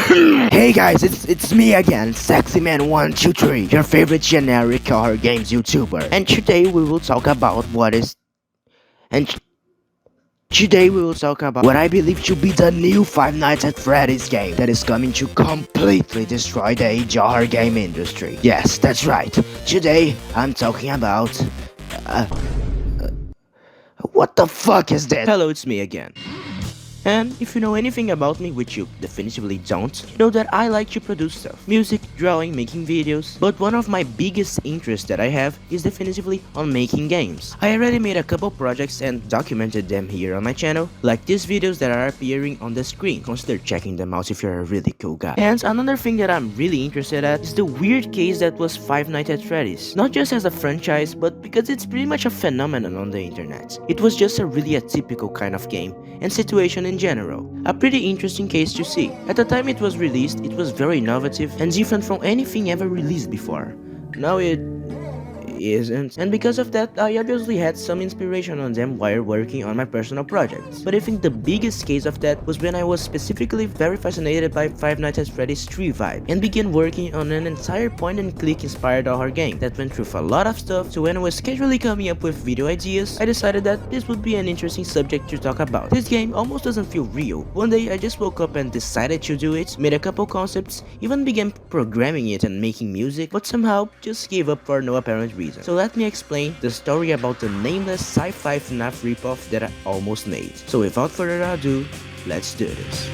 Hey guys, it's me again, SexyMan123, your favorite generic horror games YouTuber. And today we will talk about what I believe to be the new Five Nights at Freddy's game that is coming to completely destroy the age horror game industry. Yes, that's right. Today I'm talking about what the fuck is that? Hello, it's me again. And if you know anything about me, which you definitively don't, you know that I like to produce stuff. Music, drawing, making videos. But one of my biggest interests that I have is definitively on making games. I already made a couple projects and documented them here on my channel, like these videos that are appearing on the screen. Consider checking them out if you're a really cool guy. And another thing that I'm really interested at is the weird case that was Five Nights at Freddy's. Not just as a franchise, but because it's pretty much a phenomenon on the internet. It was just a really atypical kind of game and situation in general. A pretty interesting case to see. At the time it was released, it was very innovative and different from anything ever released before. Now it isn't, and because of that I obviously had some inspiration on them while working on my personal projects. But I think the biggest case of that was when I was specifically very fascinated by Five Nights at Freddy's 3 vibe and began working on an entire point and click inspired horror game that went through a lot of stuff. So when I was casually coming up with video ideas, I decided that this would be an interesting subject to talk about. This game almost doesn't feel real. One day I just woke up and decided to do it, made a couple concepts, even began programming it and making music, but somehow just gave up for no apparent reason. So let me explain the story about the nameless sci-fi FNAF ripoff that I almost made. So without further ado, let's do this.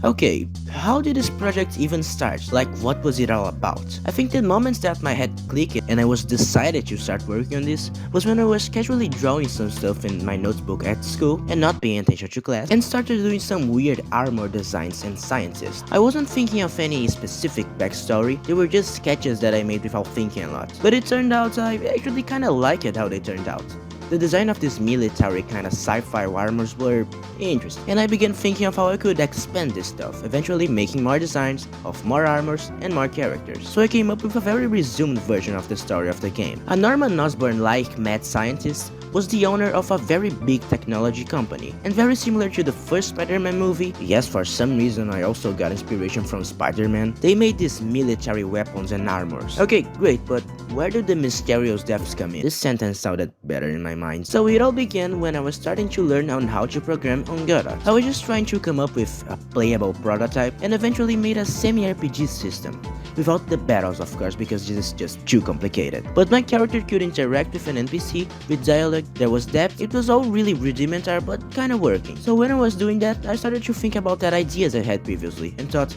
Okay, how did this project even start? Like, what was it all about? I think the moments that my head clicked and I was decided to start working on this was when I was casually drawing some stuff in my notebook at school and not paying attention to class, and started doing some weird armor designs and scientists. I wasn't thinking of any specific backstory, they were just sketches that I made without thinking a lot. But it turned out I actually kinda liked it how they turned out. The design of these military kind of sci-fi armors were interesting, and I began thinking of how I could expand this stuff, eventually making more designs of more armors and more characters. So I came up with a very resumed version of the story of the game. A Norman Osborn-like mad scientist was the owner of a very big technology company, and very similar to the first Spider-Man movie, yes, for some reason I also got inspiration from Spider-Man, they made these military weapons and armors. Okay, great, but where do the mysterious deaths come in? This sentence sounded better in my mind. So it all began when I was starting to learn on how to program on Godot. I was just trying to come up with a playable prototype and eventually made a semi-RPG system. Without the battles, of course, because this is just too complicated. But my character could interact with an NPC, with dialogue, there was depth, it was all really rudimentary but kinda working. So when I was doing that, I started to think about that ideas I had previously and thought,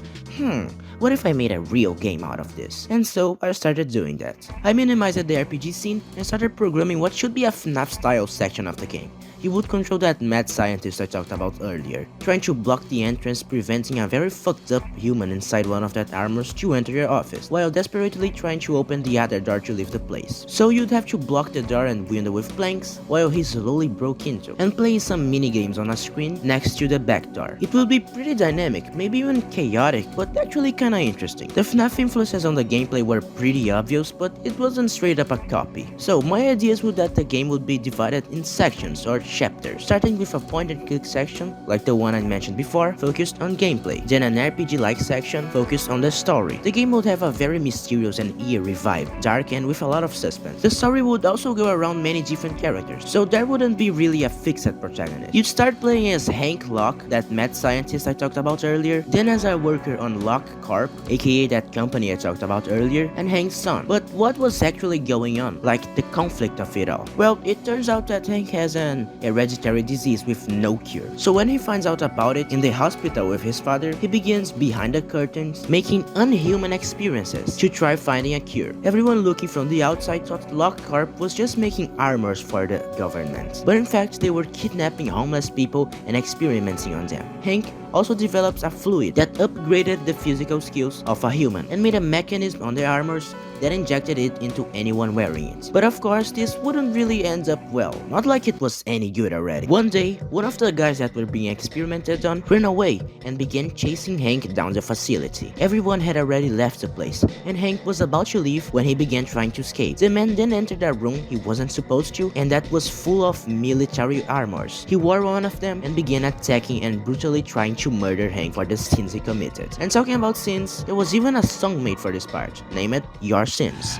what if I made a real game out of this? And so I started doing that. I minimized the RPG scene and started programming what should be a FNAF style section of the game. You would control that mad scientist I talked about earlier, trying to block the entrance, preventing a very fucked up human inside one of that armors to enter your office, while desperately trying to open the other door to leave the place. So you'd have to block the door and window with planks, while he slowly broke into, and playing some minigames on a screen next to the back door. It will be pretty dynamic, maybe even chaotic, but actually kinda interesting. The FNAF influences on the gameplay were pretty obvious, but it wasn't straight up a copy. So my ideas were that the game would be divided in sections or chapters, starting with a point and click section, like the one I mentioned before, focused on gameplay, then an RPG-like section focused on the story. The game would have a very mysterious and eerie vibe, dark and with a lot of suspense. The story would also go around many different characters, so there wouldn't be really a fixed protagonist. You'd start playing as Hank Locke, that mad scientist I talked about earlier, then as a worker on Locke Corp, aka that company I talked about earlier, and Hank's son. But what was actually going on? Like the conflict of it all? Well, it turns out that Hank has an hereditary disease with no cure. So when he finds out about it in the hospital with his father, he begins behind the curtains, making unhuman experiences to try finding a cure. Everyone looking from the outside thought LockCorp was just making armors for the government, but in fact they were kidnapping homeless people and experimenting on them. Hank also develops a fluid that upgraded the physical skills of a human and made a mechanism on their armors that injected it into anyone wearing it. But of course, this wouldn't really end up well, not like it was any good already. One day, one of the guys that were being experimented on ran away and began chasing Hank down the facility. Everyone had already left the place, and Hank was about to leave when he began trying to escape. The man then entered a room he wasn't supposed to, and that was full of military armors. He wore one of them and began attacking and brutally trying to murder Hank for the sins he committed. And talking about sins, there was even a song made for this part, named Your Sins.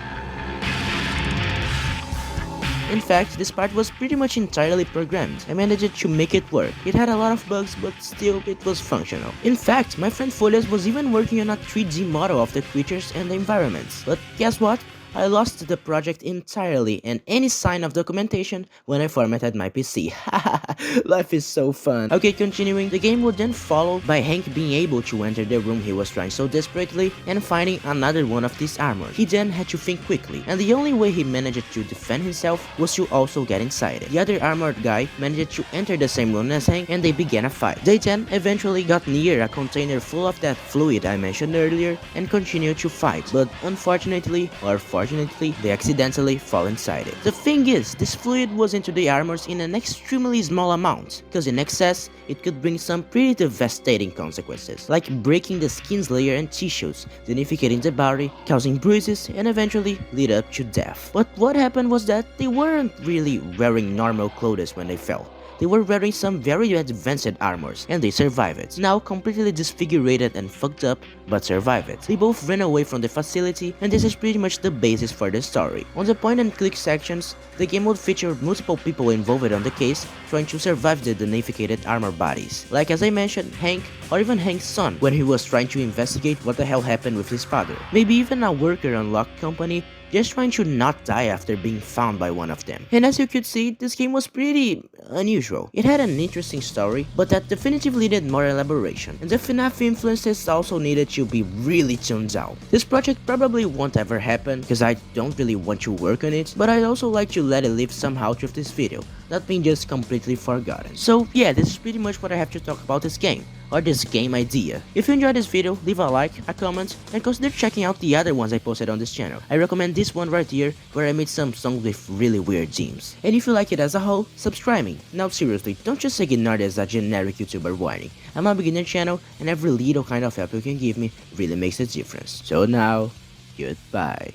In fact, this part was pretty much entirely programmed. I managed to make it work. It had a lot of bugs, but still it was functional. In fact, my friend Folias was even working on a 3D model of the creatures and the environments. But guess what? I lost the project entirely and any sign of documentation when I formatted my PC. Haha, life is so fun. Okay, continuing, the game would then follow by Hank being able to enter the room he was trying so desperately and finding another one of these armors. He then had to think quickly, and the only way he managed to defend himself was to also get inside it. The other armored guy managed to enter the same room as Hank and they began a fight. They then eventually got near a container full of that fluid I mentioned earlier and continued to fight, but unfortunately, or fortunately, they accidentally fall inside it. The thing is, this fluid was into the armors in an extremely small amount, cause in excess, it could bring some pretty devastating consequences, like breaking the skin's layer and tissues, danificating the body, causing bruises, and eventually lead up to death. But what happened was that they weren't really wearing normal clothes when they fell. They were wearing some very advanced armors, and they survived it. Now completely disfigured and fucked up, but survived it. They both ran away from the facility, and this is pretty much the basis for the story. On the point and click sections, the game would feature multiple people involved on the case, trying to survive the danificated armor bodies. Like as I mentioned, Hank, or even Hank's son, when he was trying to investigate what the hell happened with his father. Maybe even a worker on Lock Company, just trying to not die after being found by one of them. And as you could see, this game was pretty unusual. It had an interesting story, but that definitively needed more elaboration, and the FNAF influences also needed to be really tuned out. This project probably won't ever happen, because I don't really want to work on it, but I'd also like to let it live somehow through this video, not being just completely forgotten. So yeah, this is pretty much what I have to talk about this game, or this game idea. If you enjoyed this video, leave a like, a comment, and consider checking out the other ones I posted on this channel. I recommend this one right here, where I made some songs with really weird themes. And if you like it as a whole, subscribe me. Now seriously, don't just ignore this as a generic YouTuber whining. I'm a beginner channel, and every little kind of help you can give me really makes a difference. So now, goodbye.